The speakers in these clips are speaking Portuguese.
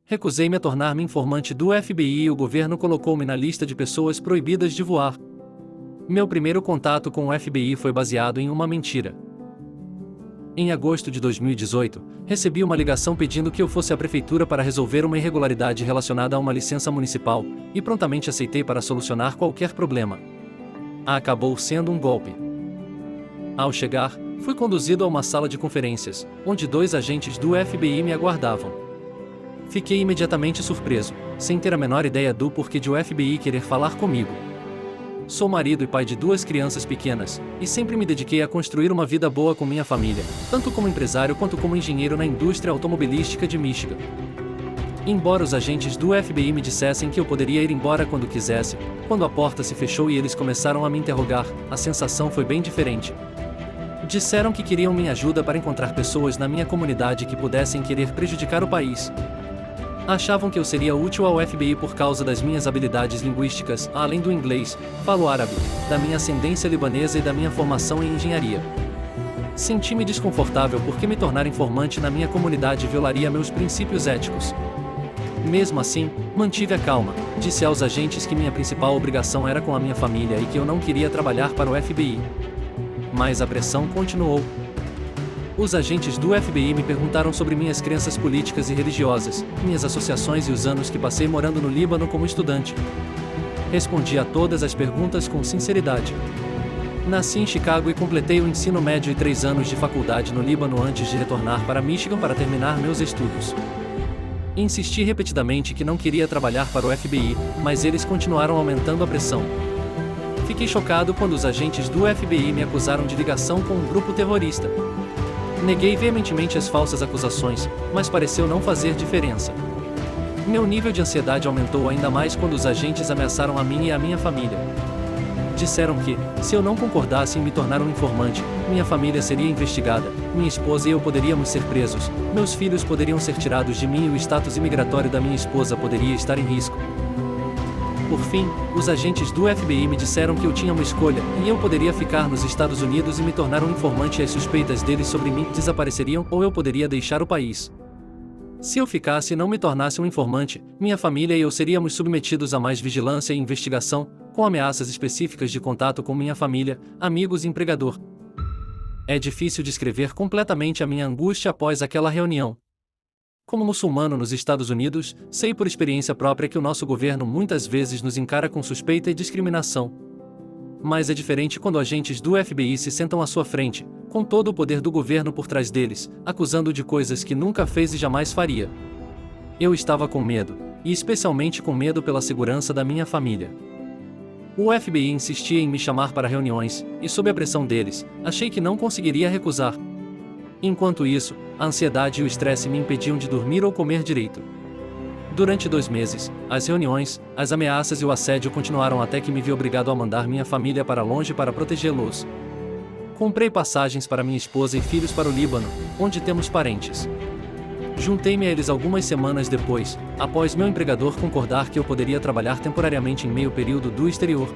Recusei-me a tornar-me informante do FBI e o governo colocou-me na lista de pessoas proibidas de voar. Meu primeiro contato com o FBI foi baseado em uma mentira. Em agosto de 2018, recebi uma ligação pedindo que eu fosse à prefeitura para resolver uma irregularidade relacionada a uma licença municipal, e prontamente aceitei para solucionar qualquer problema. Acabou sendo um golpe. Ao chegar, fui conduzido a uma sala de conferências, onde 2 agentes do FBI me aguardavam. Fiquei imediatamente surpreso, sem ter a menor ideia do porquê de o FBI querer falar comigo. Sou marido e pai de 2 crianças pequenas, e sempre me dediquei a construir uma vida boa com minha família, tanto como empresário quanto como engenheiro na indústria automobilística de Michigan. Embora os agentes do FBI me dissessem que eu poderia ir embora quando quisesse, quando a porta se fechou e eles começaram a me interrogar, a sensação foi bem diferente. Disseram que queriam minha ajuda para encontrar pessoas na minha comunidade que pudessem querer prejudicar o país. Achavam que eu seria útil ao FBI por causa das minhas habilidades linguísticas, além do inglês, falo árabe, da minha ascendência libanesa e da minha formação em engenharia. Senti-me desconfortável porque me tornar informante na minha comunidade violaria meus princípios éticos. Mesmo assim, mantive a calma, disse aos agentes que minha principal obrigação era com a minha família e que eu não queria trabalhar para o FBI. Mas a pressão continuou. Os agentes do FBI me perguntaram sobre minhas crenças políticas e religiosas, minhas associações e os anos que passei morando no Líbano como estudante. Respondi a todas as perguntas com sinceridade. Nasci em Chicago e completei o ensino médio e 3 anos de faculdade no Líbano antes de retornar para Michigan para terminar meus estudos. Insisti repetidamente que não queria trabalhar para o FBI, mas eles continuaram aumentando a pressão. Fiquei chocado quando os agentes do FBI me acusaram de ligação com um grupo terrorista. Neguei veementemente as falsas acusações, mas pareceu não fazer diferença. Meu nível de ansiedade aumentou ainda mais quando os agentes ameaçaram a mim e a minha família. Disseram que, se eu não concordasse em me tornar um informante, minha família seria investigada, minha esposa e eu poderíamos ser presos, meus filhos poderiam ser tirados de mim e o status imigratório da minha esposa poderia estar em risco. Por fim, os agentes do FBI me disseram que eu tinha uma escolha, e eu poderia ficar nos Estados Unidos e me tornar um informante e as suspeitas deles sobre mim desapareceriam ou eu poderia deixar o país. Se eu ficasse e não me tornasse um informante, minha família e eu seríamos submetidos a mais vigilância e investigação, com ameaças específicas de contato com minha família, amigos e empregador. É difícil descrever completamente a minha angústia após aquela reunião. Como muçulmano nos Estados Unidos, sei por experiência própria que o nosso governo muitas vezes nos encara com suspeita e discriminação. Mas é diferente quando agentes do FBI se sentam à sua frente, com todo o poder do governo por trás deles, acusando-o de coisas que nunca fez e jamais faria. Eu estava com medo, e especialmente com medo pela segurança da minha família. O FBI insistia em me chamar para reuniões, e sob a pressão deles, achei que não conseguiria recusar. Enquanto isso, a ansiedade e o estresse me impediam de dormir ou comer direito. Durante 2 meses, as reuniões, as ameaças e o assédio continuaram até que me vi obrigado a mandar minha família para longe para protegê-los. Comprei passagens para minha esposa e filhos para o Líbano, onde temos parentes. Juntei-me a eles algumas semanas depois, após meu empregador concordar que eu poderia trabalhar temporariamente em meio período do exterior.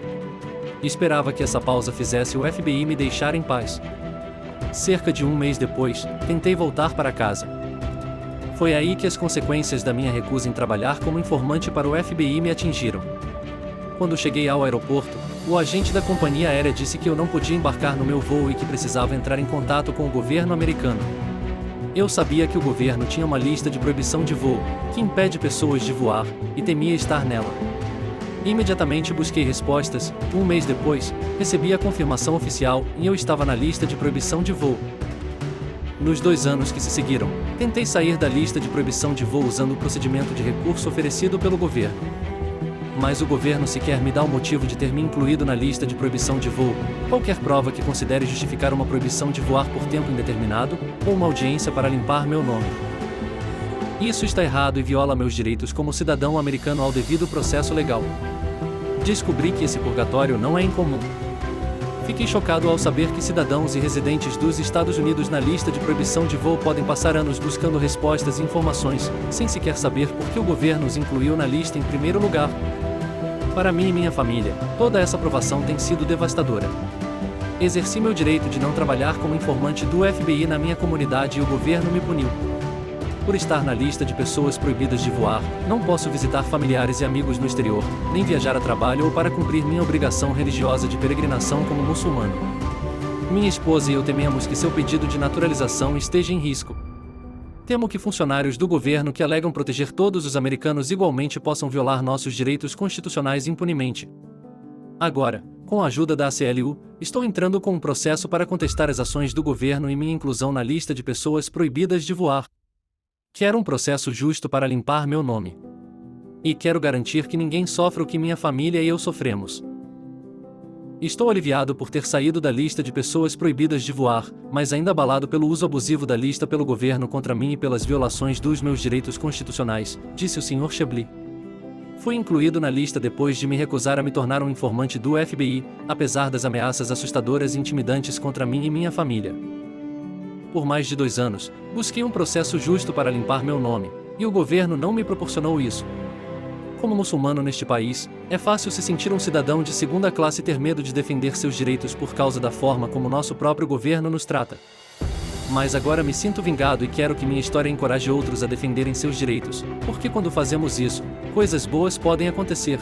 Esperava que essa pausa fizesse o FBI me deixar em paz. Cerca de 1 mês depois, tentei voltar para casa. Foi aí que as consequências da minha recusa em trabalhar como informante para o FBI me atingiram. Quando cheguei ao aeroporto, o agente da companhia aérea disse que eu não podia embarcar no meu voo e que precisava entrar em contato com o governo americano. Eu sabia que o governo tinha uma lista de proibição de voo, que impede pessoas de voar, e temia estar nela. Imediatamente busquei respostas. 1 mês depois, recebi a confirmação oficial e eu estava na lista de proibição de voo. Nos 2 anos que se seguiram, tentei sair da lista de proibição de voo usando o procedimento de recurso oferecido pelo governo. Mas o governo sequer me dá o motivo de ter me incluído na lista de proibição de voo, qualquer prova que considere justificar uma proibição de voar por tempo indeterminado, ou uma audiência para limpar meu nome. Isso está errado e viola meus direitos como cidadão americano ao devido processo legal. Descobri que esse purgatório não é incomum. Fiquei chocado ao saber que cidadãos e residentes dos Estados Unidos na lista de proibição de voo podem passar anos buscando respostas e informações, sem sequer saber por que o governo os incluiu na lista em primeiro lugar. Para mim e minha família, toda essa aprovação tem sido devastadora. Exerci meu direito de não trabalhar como informante do FBI na minha comunidade e o governo me puniu. Por estar na lista de pessoas proibidas de voar, não posso visitar familiares e amigos no exterior, nem viajar a trabalho ou para cumprir minha obrigação religiosa de peregrinação como muçulmano. Minha esposa e eu tememos que seu pedido de naturalização esteja em risco. Temo que funcionários do governo que alegam proteger todos os americanos igualmente possam violar nossos direitos constitucionais impunemente. Agora, com a ajuda da ACLU, estou entrando com um processo para contestar as ações do governo e minha inclusão na lista de pessoas proibidas de voar. Quero um processo justo para limpar meu nome. E quero garantir que ninguém sofra o que minha família e eu sofremos. Estou aliviado por ter saído da lista de pessoas proibidas de voar, mas ainda abalado pelo uso abusivo da lista pelo governo contra mim e pelas violações dos meus direitos constitucionais, disse o Sr. Chablis. Fui incluído na lista depois de me recusar a me tornar um informante do FBI, apesar das ameaças assustadoras e intimidantes contra mim e minha família. Por mais de 2 anos, busquei um processo justo para limpar meu nome, e o governo não me proporcionou isso. Como muçulmano neste país, é fácil se sentir um cidadão de segunda classe e ter medo de defender seus direitos por causa da forma como nosso próprio governo nos trata. Mas agora me sinto vingado e quero que minha história encoraje outros a defenderem seus direitos, porque quando fazemos isso, coisas boas podem acontecer.